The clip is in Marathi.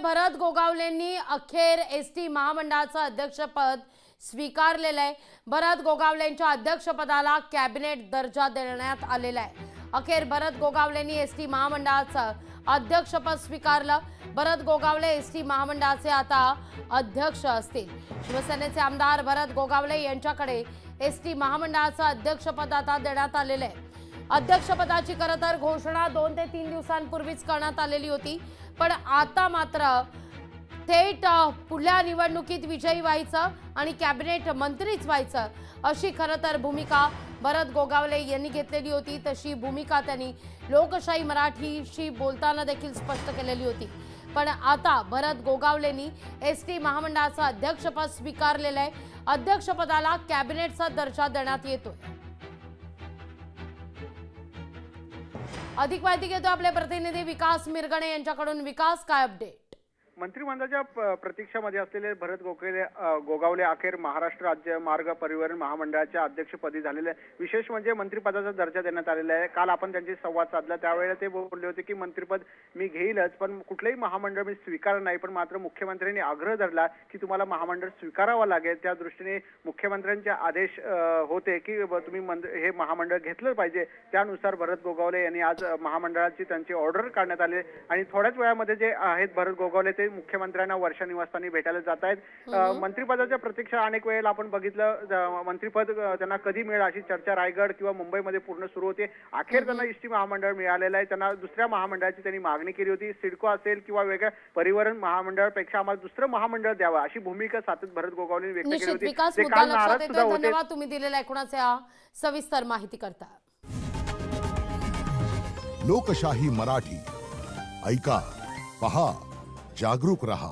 भरत गोगावलेंनी अखेर एसटी महामंडळाचं अध्यक्षपद स्वीकारलेलं आहे। भरत गोगावलेंच्या अध्यक्षपदाला कॅबिनेट दर्जा देण्यात आलेला आहे। अखेर भरत गोगावलेंनी एसटी महामंडळाचं अध्यक्षपद स्वीकारलं। भरत गोगावले एसटी महामंडळाचे आता अध्यक्ष असतील। शिवसेनेचे आमदार भरत गोगावले यांच्याकडे एसटी महामंडळाचं अध्यक्षपद आता देण्यात आलेलं आहे। अध्यक्षपदाची खरं तर घोषणा 2 ते 3 दिवसांपूर्वीच करण्यात आलेली होती, पण आता मात्र थेट पुढल्या निवडणुकीत विजयी व्हायचं आणि कॅबिनेट मंत्रीच व्हायचं अशी खरं तर भूमिका भरत गोगावले यांनी घेतलेली होती। तशी भूमिका त्यांनी लोकशाही मराठीशी बोलताना देखील स्पष्ट केलेली होती। पण आता भरत गोगावलेंनी एसटी महामंडळाचं अध्यक्षपद स्वीकारलेलं आहे। अध्यक्षपदाला कॅबिनेटचा दर्जा देण्यात येतोय। अधिक माहिती घेतो आपले प्रतिनिधी विकास मिरगणे यांच्याकडून। विकास, काय अपडेट? मंत्रिमंडळाच्या प्रतीक्षेमध्ये असलेले भरत गोगावले अखेर महाराष्ट्र राज्य मार्ग परिवहन महामंडळाच्या अध्यक्षपदी झालेले। विशेष म्हणजे मंत्रिपदाचा दर्जा देण्यात आलेला आहे। काल आपण त्यांची संवाद साधला त्यावेळेला ते बोलले होते की मंत्रिपद मी घेईलच, पण कुठलेही महामंडळ मी स्वीकारणार नाही। पण मात्र मुख्यमंत्र्यांनी आग्रह धरला की तुम्हाला महामंडळ स्वीकारावं लागेल। त्या दृष्टीने मुख्यमंत्र्यांचे आदेश होते की तुम्ही हे महामंडळ घेतलं पाहिजे। त्यानुसार भरत गोगावले यांनी आज महामंडळाची त्यांची ऑर्डर काढण्यात आली आणि थोड्याच वेळामध्ये जे आहेत भरत गोगावले ते मुख्यमंत्र्यांना वर्षा निवासस्थानी भेटायला जात आहेत। मंत्रिपदाच्या प्रतीक्षा अनेक वेळेला आपण बघितलं, मंत्रिपद त्यांना कधी मिळेल अशी चर्चा रायगड किंवा मुंबईमध्ये पूर्ण सुरू होते। अखेर त्यांना एसटी महामंडळ मिळालेलं आहे। त्यांना दुसऱ्या महामंडळाची त्यांनी मागणी केली होती, सिडको असेल किंवा वेगळ्या परिवहन महामंडळापेक्षा आम्हाला दुसरं महामंडळ द्यावं अशी भूमिका सातत्याने भरत गोगावले व्यक्त केली होती। ते काल नाराज सुद्धा होते। धन्यवाद तुम्ही दिलेल्या एकूणच सविस्तर माहिती करता। लोकशाही मराठी ऐका, पहा, जागरूक रहा।